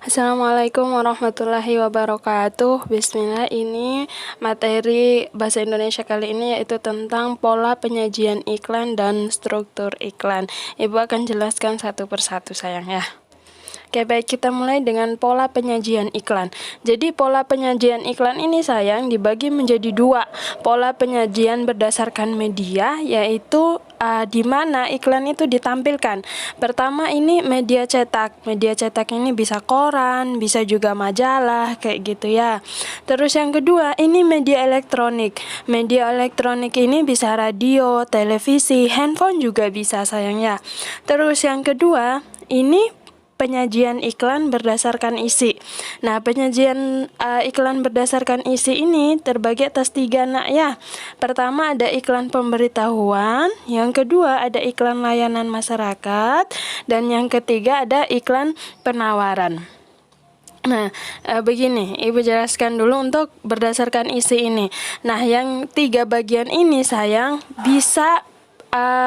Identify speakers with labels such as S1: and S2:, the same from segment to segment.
S1: Assalamualaikum warahmatullahi wabarakatuh. Bismillah, ini materi bahasa Indonesia kali ini yaitu tentang pola penyajian iklan dan struktur iklan. Ibu akan jelaskan satu persatu sayang ya. Oke, baik, kita mulai dengan pola penyajian iklan. Jadi pola penyajian iklan ini sayang dibagi menjadi dua. Pola penyajian berdasarkan media, yaitu di mana iklan itu ditampilkan. Pertama ini media cetak. Media cetak ini bisa koran, bisa juga majalah, kayak gitu ya. Terus yang kedua ini media elektronik. Media elektronik ini bisa radio, televisi, handphone juga bisa sayang ya. Terus yang kedua ini penyajian iklan berdasarkan isi. Nah, penyajian iklan berdasarkan isi ini terbagi atas 3 nak ya. Pertama ada iklan pemberitahuan, yang kedua ada iklan layanan masyarakat, dan yang ketiga ada iklan penawaran. Nah, begini, Ibu jelaskan dulu untuk berdasarkan isi ini. Nah, yang 3 bagian ini sayang bisa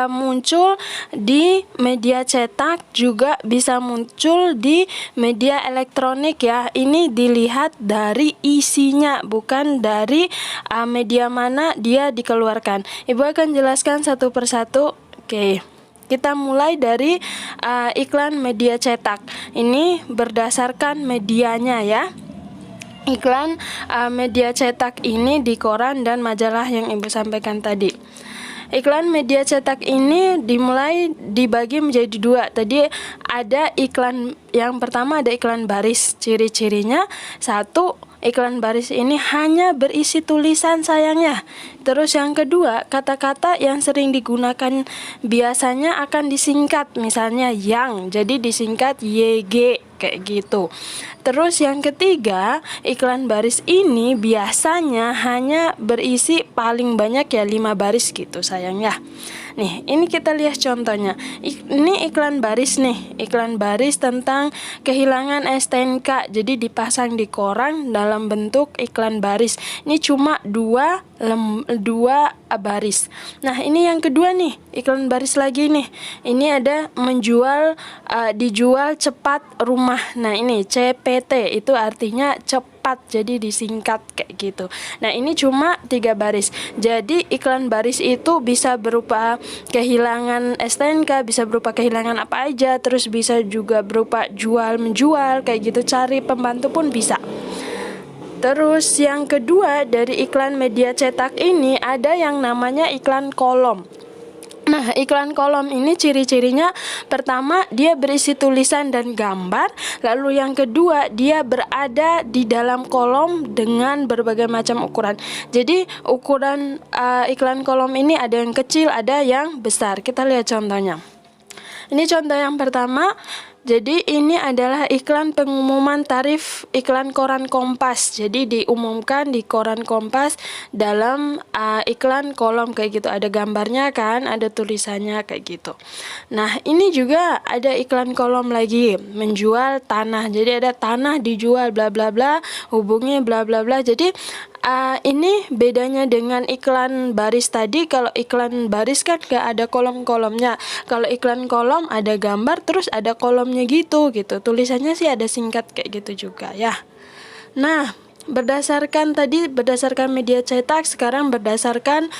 S1: muncul di media cetak, juga bisa muncul di media elektronik ya. Ini dilihat dari isinya, bukan dari media mana dia dikeluarkan. Ibu akan jelaskan satu persatu. Oke. Kita mulai dari iklan media cetak. Ini berdasarkan medianya ya. Iklan media cetak ini di koran dan majalah yang Ibu sampaikan tadi. Iklan media cetak ini dibagi menjadi 2. Tadi ada iklan, yang pertama ada iklan baris. Ciri-cirinya 1, iklan baris ini hanya berisi tulisan sayangnya. Terus yang kedua, kata-kata yang sering digunakan biasanya akan disingkat, misalnya yang, jadi disingkat YG kayak gitu. Terus yang ketiga, iklan baris ini biasanya hanya berisi paling banyak ya 5 baris gitu sayang ya. Nih, ini kita lihat contohnya. Ini iklan baris nih, iklan baris tentang kehilangan STNK. Jadi dipasang di koran dalam bentuk iklan baris. Ini cuma 2 baris. Nah, ini yang kedua nih, iklan baris lagi nih. Ini ada dijual cepat rumah. Nah, ini CPT itu artinya cepat, jadi disingkat kayak gitu. Nah, ini cuma 3 baris. Jadi iklan baris itu bisa berupa kehilangan STNK, bisa berupa kehilangan apa aja, terus bisa juga berupa jual menjual kayak gitu, cari pembantu pun bisa. Terus yang kedua dari iklan media cetak ini ada yang namanya iklan kolom. Nah, iklan kolom ini ciri-cirinya pertama dia berisi tulisan dan gambar, lalu yang kedua dia berada di dalam kolom dengan berbagai macam ukuran. Jadi ukuran iklan kolom ini ada yang kecil, ada yang besar. Kita lihat contohnya. Ini contoh yang pertama. Jadi ini adalah iklan pengumuman tarif iklan koran Kompas. Jadi diumumkan di koran Kompas dalam iklan kolom kayak gitu. Ada gambarnya kan, ada tulisannya kayak gitu. Nah, ini juga ada iklan kolom lagi, menjual tanah. Jadi ada tanah dijual bla bla bla, hubungi bla bla bla. Jadi ini bedanya dengan iklan baris tadi. Kalau iklan baris kan gak ada kolom-kolomnya. Kalau iklan kolom ada gambar terus ada kolomnya gitu. Tulisannya sih ada singkat kayak gitu juga ya. Nah, berdasarkan media cetak, sekarang berdasarkan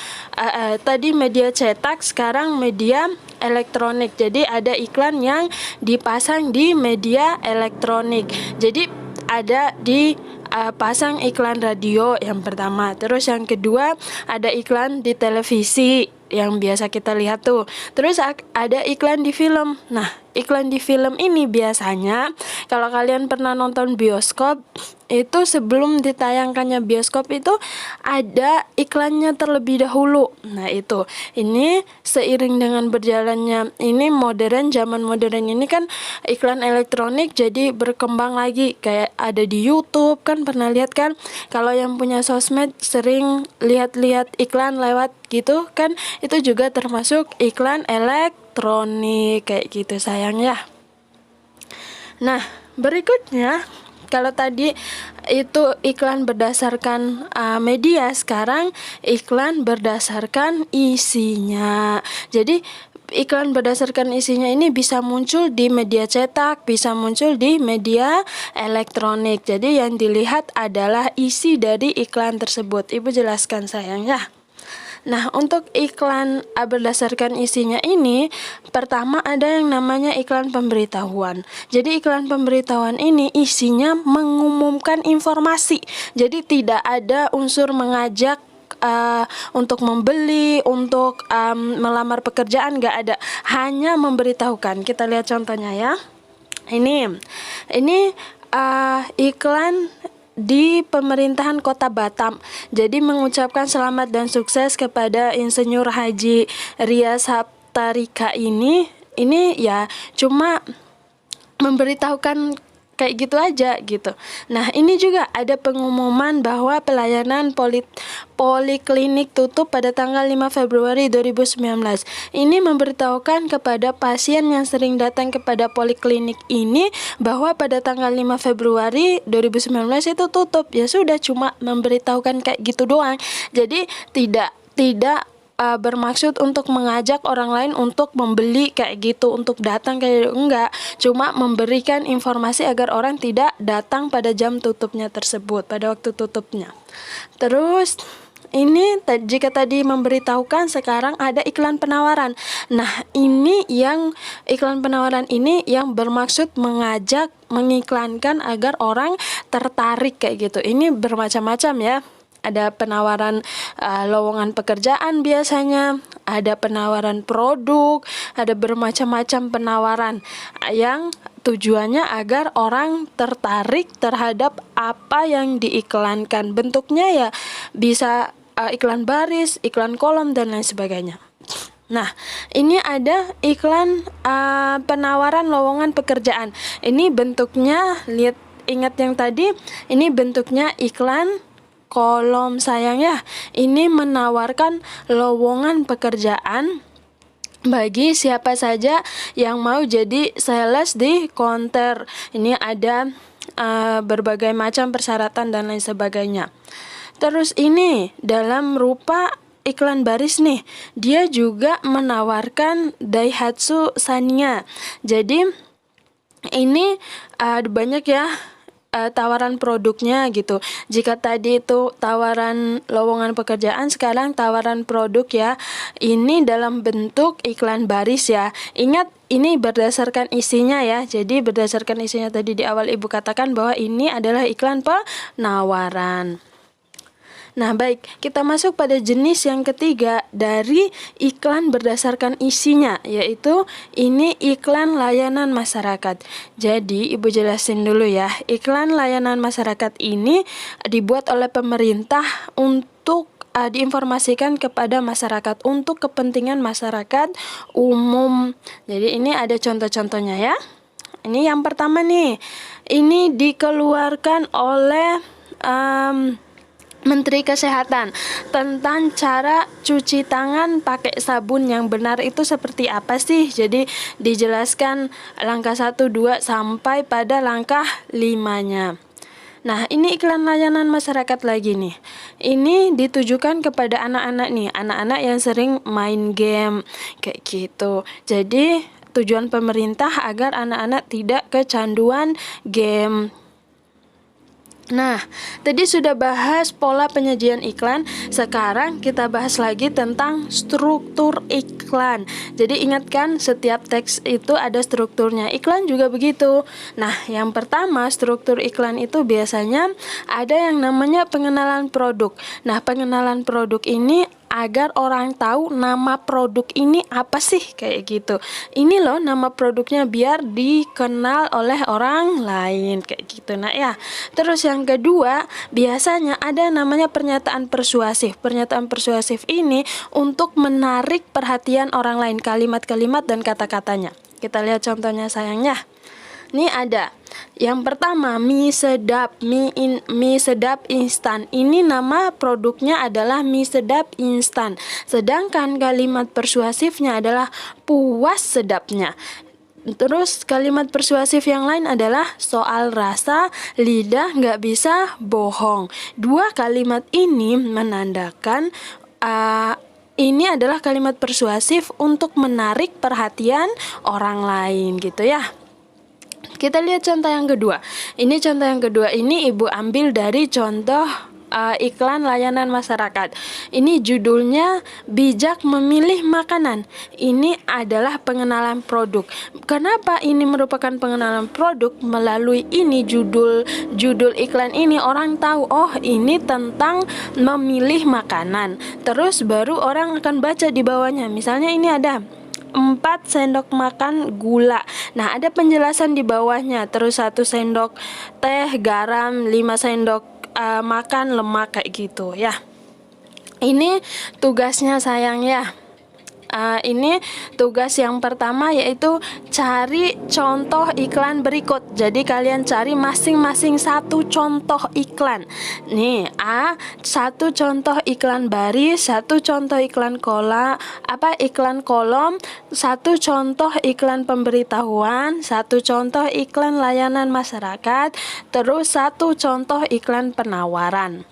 S1: tadi media cetak, sekarang media elektronik. Jadi ada iklan yang dipasang di media elektronik. Jadi ada pasang iklan radio yang pertama. Terus yang kedua ada iklan di televisi yang biasa kita lihat tuh. Terus ada iklan di film. Nah, iklan di film ini biasanya kalau kalian pernah nonton bioskop, itu sebelum ditayangkannya bioskop itu ada iklannya terlebih dahulu. Nah, itu ini seiring dengan berjalannya ini zaman modern ini kan iklan elektronik jadi berkembang lagi, kayak ada di YouTube kan, pernah lihat kan, kalau yang punya sosmed sering lihat-lihat iklan lewat gitu kan, itu juga termasuk iklan elektronik kayak gitu sayang ya. Nah, berikutnya kalau tadi itu iklan berdasarkan media, sekarang iklan berdasarkan isinya. Jadi iklan berdasarkan isinya ini bisa muncul di media cetak, bisa muncul di media elektronik. Jadi yang dilihat adalah isi dari iklan tersebut. Ibu jelaskan sayang ya. Nah, untuk iklan berdasarkan isinya ini, pertama ada yang namanya iklan pemberitahuan. Jadi iklan pemberitahuan ini isinya mengumumkan informasi. Jadi tidak ada unsur mengajak untuk membeli, untuk melamar pekerjaan, nggak ada. Hanya memberitahukan. Kita lihat contohnya ya. Ini iklan di pemerintahan Kota Batam. Jadi mengucapkan selamat dan sukses kepada Insinyur Haji Rias Haptarika ini ya cuma memberitahukan kayak gitu aja gitu. Nah, ini juga ada pengumuman bahwa pelayanan poliklinik tutup pada tanggal 5 Februari 2019. Ini memberitahukan kepada pasien yang sering datang kepada poliklinik ini bahwa pada tanggal 5 Februari 2019 itu tutup. Ya sudah, cuma memberitahukan kayak gitu doang. Jadi tidak bermaksud untuk mengajak orang lain untuk membeli kayak gitu, untuk datang kayak enggak, cuma memberikan informasi agar orang tidak datang pada jam tutupnya tersebut, pada waktu tutupnya. Terus ini jika tadi memberitahukan, sekarang ada iklan penawaran. Nah, ini yang iklan penawaran ini yang bermaksud mengajak, mengiklankan agar orang tertarik kayak gitu. Ini bermacam-macam ya. Ada penawaran lowongan pekerjaan biasanya, ada penawaran produk, ada bermacam-macam penawaran yang tujuannya agar orang tertarik terhadap apa yang diiklankan. Bentuknya ya bisa iklan baris, iklan kolom, dan lain sebagainya. Nah, ini ada iklan penawaran lowongan pekerjaan. Ini bentuknya, ingat yang tadi, ini bentuknya iklan kolom sayang ya. Ini menawarkan lowongan pekerjaan bagi siapa saja yang mau jadi sales di counter. Ini ada berbagai macam persyaratan dan lain sebagainya. Terus ini dalam rupa iklan baris nih, dia juga menawarkan Daihatsu Xania. Jadi ini banyak ya tawaran produknya gitu. Jika tadi itu tawaran lowongan pekerjaan, sekarang tawaran produk ya. Ini dalam bentuk iklan baris ya. Ingat, ini berdasarkan isinya ya. Jadi berdasarkan isinya tadi di awal Ibu katakan bahwa ini adalah iklan penawaran. Nah, baik, kita masuk pada jenis yang ketiga dari iklan berdasarkan isinya, yaitu ini iklan layanan masyarakat. Jadi, Ibu jelasin dulu ya, iklan layanan masyarakat ini dibuat oleh pemerintah untuk diinformasikan kepada masyarakat untuk kepentingan masyarakat umum. Jadi, ini ada contoh-contohnya ya. Ini yang pertama nih, ini dikeluarkan oleh Menteri Kesehatan tentang cara cuci tangan pakai sabun yang benar itu seperti apa sih? Jadi dijelaskan langkah 1, 2 sampai pada langkah 5-nya. Nah, ini iklan layanan masyarakat lagi nih. Ini ditujukan kepada anak-anak nih, anak-anak yang sering main game kayak gitu. Jadi tujuan pemerintah agar anak-anak tidak kecanduan game. Nah, tadi sudah bahas pola penyajian iklan. Sekarang kita bahas lagi tentang struktur iklan. Jadi ingatkan, setiap teks itu ada strukturnya. Iklan juga begitu. Nah, yang pertama, struktur iklan itu biasanya ada yang namanya pengenalan produk. Nah, pengenalan produk ini agar orang tahu nama produk ini apa sih, kayak gitu. Ini loh nama produknya, biar dikenal oleh orang lain kayak gitu. Nah ya, terus yang kedua biasanya ada namanya pernyataan persuasif. Pernyataan persuasif ini untuk menarik perhatian orang lain, kalimat-kalimat dan kata-katanya. Kita lihat contohnya sayangnya. Ini ada yang pertama, mie sedap, mie sedap instan. Ini nama produknya adalah mie sedap instan. Sedangkan kalimat persuasifnya adalah puas sedapnya. Terus kalimat persuasif yang lain adalah soal rasa, lidah nggak bisa bohong. Dua kalimat ini menandakan ini adalah kalimat persuasif untuk menarik perhatian orang lain gitu ya. Kita lihat contoh yang kedua. Ini contoh yang kedua ini Ibu ambil dari contoh iklan layanan masyarakat. Ini judulnya Bijak Memilih Makanan. Ini adalah pengenalan produk. Kenapa ini merupakan pengenalan produk? Melalui ini judul iklan ini orang tahu, oh ini tentang memilih makanan. Terus baru orang akan baca di bawahnya. Misalnya ini ada 4 sendok makan gula. Nah, ada penjelasan di bawahnya. Terus 1 sendok teh, garam, 5 sendok makan lemak kayak gitu ya. Ini tugasnya sayang ya. Ini tugas yang pertama yaitu cari contoh iklan berikut. Jadi kalian cari masing-masing 1 contoh iklan. Nih, 1 contoh iklan baris, 1 contoh iklan iklan kolom, 1 contoh iklan pemberitahuan, 1 contoh iklan layanan masyarakat, terus 1 contoh iklan penawaran.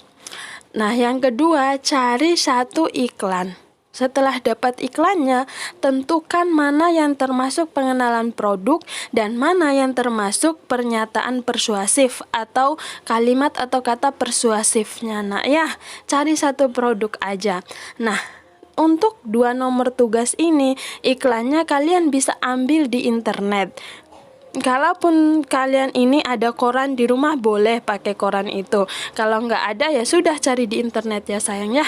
S1: Nah, yang kedua, cari 1 iklan. Setelah dapat iklannya, tentukan mana yang termasuk pengenalan produk dan mana yang termasuk pernyataan persuasif atau kalimat atau kata persuasifnya. Nah ya, cari 1 produk aja. Nah, untuk 2 nomor tugas ini, iklannya kalian bisa ambil di internet. Kalaupun kalian ini ada koran di rumah, boleh pakai koran itu. Kalau nggak ada ya sudah cari di internet ya sayang ya.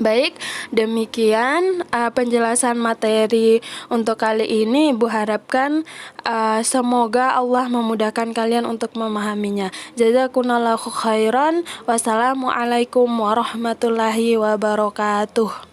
S1: Baik, demikian penjelasan materi untuk kali ini. Ibu harapkan semoga Allah memudahkan kalian untuk memahaminya. Jazakumullahu khairan. Wassalamualaikum warahmatullahi wabarakatuh.